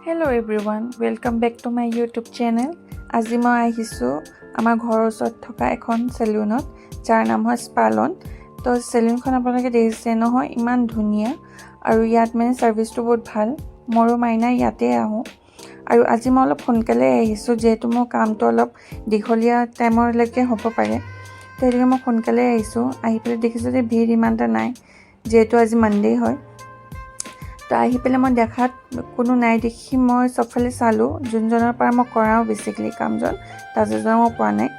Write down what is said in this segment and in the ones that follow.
Hello everyone, welcome back to my YouTube channel. আজি মই আহিছোঁ আমাৰ ঘৰৰ ওচৰত থকা এখন সেলুনত যাৰ নাম হয় স্পালন। তো সেলুনখন আপোনালোকে দেখিছে নহয়, ইমান ধুনীয়া আৰু ইয়াত মানে সাৰ্ভিসটো বহুত ভাল। মোৰো মাইনা ইয়াতে আহোঁ আৰু আজি মই অলপ সোনকালে আহিছোঁ যেহেতু মোৰ কামটো অলপ দীঘলীয়া টাইমলৈকে হ'ব পাৰে। তো সেইটোকে মই সোনকালে আহিছোঁ। আহি পেলাই দেখিছোঁ যে ভিৰ ইমান এটা নাই যেহেতু আজি মানডে হয়। তো আহি পেলাই মই দেখাত কোনো নাই দেখি মই চবফালে চালোঁ, যোনজনৰ পৰা মই কৰাওঁ বেছিকেলি কামজন তাজনৰ মই পোৱা নাই।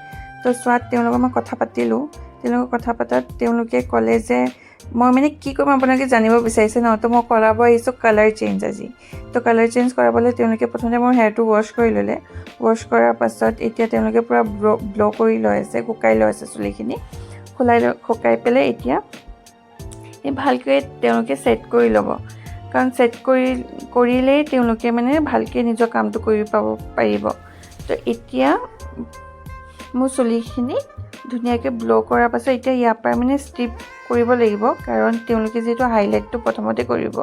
তো চোৱাত তেওঁলোকৰ মই কথা পাতিলোঁ। তেওঁলোকৰ কথা পতাত তেওঁলোকে ক'লে যে মই মানে কি কৰিম আপোনালোকে জানিব বিচাৰিছে ন। তো মই কৰাব আহিছোঁ কালাৰ চেঞ্জ আজি। তো কালাৰ চেঞ্জ কৰাবলৈ তেওঁলোকে প্ৰথমতে মোৰ হেয়াৰটো ৱাশ্ব কৰি ল'লে। ৱাশ্ব কৰাৰ পাছত এতিয়া তেওঁলোকে পূৰা ব্ল' কৰি লৈ আছে, শুকাই লৈ আছে চুলিখিনি। শুকাই পেলাই এতিয়া এই ভালকৈ তেওঁলোকে ছেট কৰি ল'ব, কাৰণ ছেট কৰিলেই তেওঁলোকে মানে ভালকৈ নিজৰ কামটো কৰি পাব পাৰিব। তো এতিয়া মোৰ চুলিখিনি ধুনীয়াকৈ ব্ল' কৰাৰ পাছত এতিয়া ইয়াৰ পৰা মানে ষ্ট্ৰিপ কৰিব লাগিব, কাৰণ তেওঁলোকে যিহেতু হাইলাইটটো প্ৰথমতে কৰিব।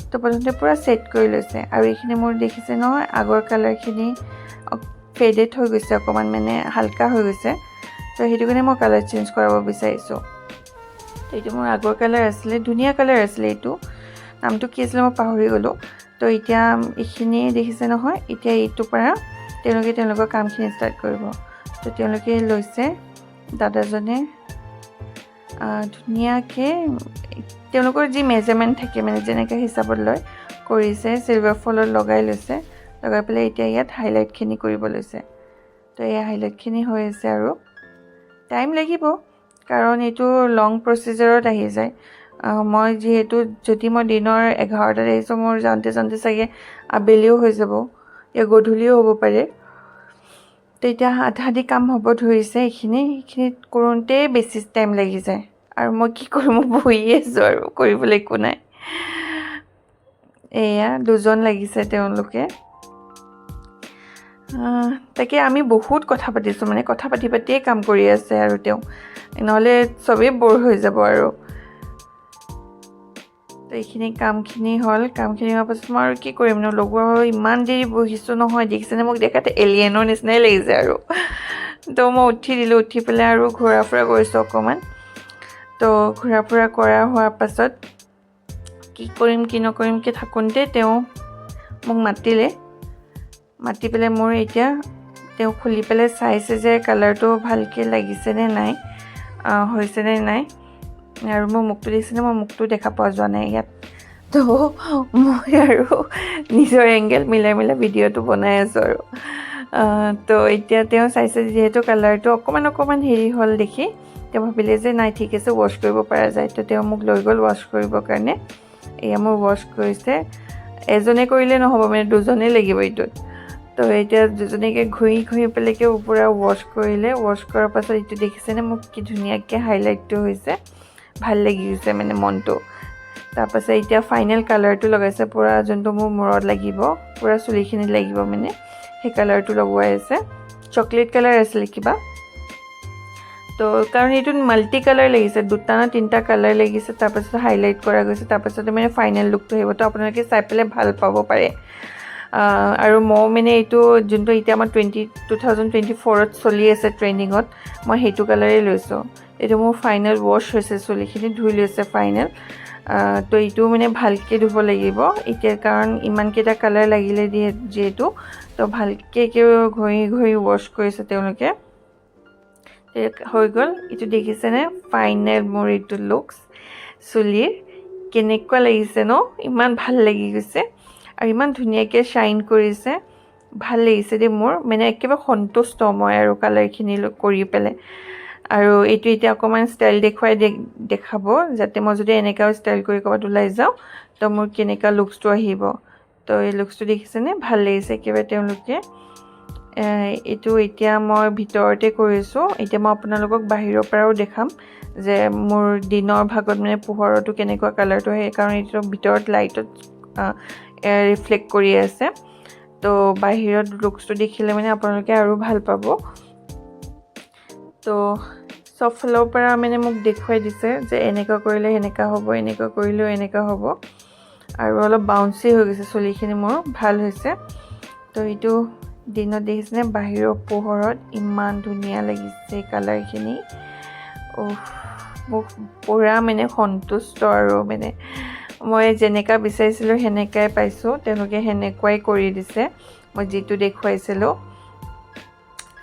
তো প্ৰথমতে পূৰা ছেট কৰি লৈছে আৰু এইখিনি মোৰ দেখিছে নহয়, আগৰ কালাৰখিনি ফেডেড হৈ গৈছে, অকণমান মানে হালকা হৈ গৈছে। তো সেইটো কাৰণে মই কালাৰ চেঞ্জ কৰাব বিচাৰিছোঁ। তো এইটো মোৰ আগৰ কালাৰ আছিলে, ধুনীয়া কালাৰ আছিলে, এইটো নামটো কি আছিলে মই পাহৰি গ'লোঁ। তো এতিয়া এইখিনি দেখিছে নহয়, এতিয়া এইটোৰ পৰা তেওঁলোকে তেওঁলোকৰ কামখিনি ষ্টাৰ্ট কৰিব। তো তেওঁলোকে লৈছে দাদাজনে ধুনীয়াকৈ তেওঁলোকৰ যি মেজাৰমেণ্ট থাকে মানে যেনেকৈ হিচাপত লয় কৰিছে, চিলভাৰ ফলত লগাই লৈছে। লগাই পেলাই এতিয়া ইয়াত হাইলাইটখিনি কৰিব লৈছে। তো এই হাইলাইটখিনি হৈ আছে আৰু টাইম লাগিব, কাৰণ এইটো লং প্ৰচিজাৰত আহি যায়। মই যিহেতু যদি মই দিনৰ 11টাত আহিছোঁ, মোৰ যাওঁতে চাগে আবেলিও হৈ যাব, या গধূলিও হ'ব পাৰে। তো এতিয়া আধা কাম হ'ব ধৰিছে। এইখিনিত কৰোঁতে বেছি টাইম লাগি যায় আৰু মই কি কৰিম, মই বহি আছোঁ আৰু কৰিবলৈ একো নাই। এয়া দুজন লাগিছে তেওঁলোকে। তাকে আমি বহুত কথা পাতিছোঁ, মানে কথা পাতিয়ে কাম কৰি আছে আৰু তেওঁ, নহ'লে চবেই ব'ৰ হৈ যাব আৰু। তো এইখিনি কামখিনি হ'ল। কামখিনি হোৱাৰ পাছত মই আৰু কি কৰিম ন, লগোৱা হৈ ইমান দেৰি বহিছোঁ নহয়, দেখিছেনে মোক দেখাতে এলিয়েনৰ নিচিনাই লাগিছে আৰু। তো মই উঠি দিলোঁ, উঠি পেলাই আৰু ঘূৰা ফুৰা কৰিছোঁ অকণমান। তো ঘূৰা ফুৰা কৰা হোৱাৰ পাছত কি কৰিম কি নকৰিম কি থাকোঁতে তেওঁ মোক মাতি পেলাই মোৰ এতিয়া তেওঁ খুলি পেলাই চাইছে যে কালাৰটো ভালকৈ লাগিছেনে নাই, হৈছেনে নাই। আৰু মোৰ মুখটো দেখিছেনে, মই মুখটো দেখা পোৱা যোৱা নাই ইয়াত। তো মই আৰু নিজৰ এংগেল মিলাই ভিডিঅ'টো বনাই আছোঁ আৰু। তো এতিয়া তেওঁ চাইছে যিহেতু কালাৰটো অকণমান হেৰি হ'ল দেখি তেওঁ ভাবিলে যে নাই ঠিক আছে, ৱাশ্ব কৰিব পৰা যায়। তো তেওঁ মোক লৈ গ'ল ৱাশ্ব কৰিবৰ কাৰণে। এয়া মোৰ ৱাশ্ব কৰিছে। এজনে কৰিলে নহ'ব, মানে দুজনেই লাগিব এইটোত। তো এতিয়া দুজনীকে ঘূৰি পেলাইকে পূৰা ৱাশ্ব কৰিলে। ৱাশ্ব কৰাৰ পাছত এইটো দেখিছেনে মোক কি ধুনীয়াকৈ হাইলাইটটো হৈছে, ভাল লাগি গৈছে মানে মনটো। তাৰপাছত এতিয়া ফাইনেল কালাৰটো লগাইছে, পূৰা যোনটো মোৰ মূৰত লাগিব, পূৰা চুলিখিনিত লাগিব মানে সেই কালাৰটো লগোৱাই আছে। চকলেট কালাৰ আছিলে কিবা। তো কাৰণ এইটোত মাল্টি কালাৰ লাগিছে, 2টা না 3টা কালাৰ লাগিছে। তাৰপাছত হাইলাইট কৰা গৈছে, তাৰপাছতে মানে ফাইনেল লুকটো আহিব। তো আপোনালোকে চাই পেলাই ভাল পাব পাৰে। আৰু মই মানে এইটো যোনটো এতিয়া আমাৰ 2024ত চলি আছে ট্ৰেণ্ডিঙত, মই সেইটো কালাৰেই লৈছোঁ। এইটো মোৰ ফাইনেল ৱাশ্ব হৈছে, চুলিখিনি ধুই লৈছে ফাইনেল। তো এইটো মানে ভালকৈ ধুব লাগিব এতিয়া, কাৰণ ইমানকেইটা কালাৰ লাগিলে যিহেতু। তো ভালকৈ ঘঁহি ৱাশ্ব কৰিছে তেওঁলোকে। হৈ গ'ল। এইটো দেখিছেনে ফাইনেল মোৰ এইটো লুকছ চুলিৰ, কেনেকুৱা লাগিছে ন, ইমান ভাল লাগি গৈছে আৰু ইমান ধুনীয়াকৈ শ্বাইন কৰিছে। ভাল লাগিছে দেই, মোৰ মানে একেবাৰে সন্তুষ্ট মই আৰু কালাৰখিনি কৰি পেলাই। আৰু এইটো এতিয়া অকণমান ষ্টাইল দেখাব, যাতে মই যদি এনেকুৱাও ষ্টাইল কৰি ক'ৰবাত ওলাই যাওঁ তো মোৰ কেনেকুৱা লুকছটো আহিব। তো এই লুকছটো দেখিছেনে, ভাল লাগিছে একেবাৰে তেওঁলোকে। এইটো এতিয়া মই ভিতৰতে কৰিছোঁ। এতিয়া মই আপোনালোকক বাহিৰৰ পৰাও দেখাম যে মোৰ দিনৰ ভাগত মানে পোহৰতো কেনেকুৱা কালাৰটো আহে, কাৰণ এইটো ভিতৰত লাইটত ৰিফ্লেক্ট কৰি আছে। তো বাহিৰত লুকছটো দেখিলে মানে আপোনালোকে আৰু ভাল পাব। তো চব ফালৰ পৰা মানে মোক দেখুৱাই দিছে যে এনেকুৱা কৰিলে এনেকুৱা হ'ব, এনেকুৱা কৰিলেও এনেকুৱা হ'ব। আৰু অলপ বাউন্সি হৈ গৈছে চুলিখিনি মোৰ ভাল হৈছে তো এইটো দিনত দেখিছেনে বাহিৰৰ পোহৰত ইমান ধুনীয়া লাগিছে কালাৰখিনি মোক পুৰা মানে সন্তুষ্ট আৰু মানে মই যেনেকা বিচাৰিছিলোঁ সেনেকাই পাইছোঁ তেওঁলোকে সেনেকুৱাই কৰি দিছে মই যিটো দেখুৱাইছিলোঁ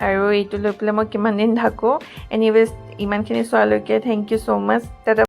আৰু এইটো লৈ পেলাই মই কিমান দিন থাকোঁ এনিৱেজ ইমানখিনি চোৱালৈকে থেংক ইউ ছ' মাছ দাদা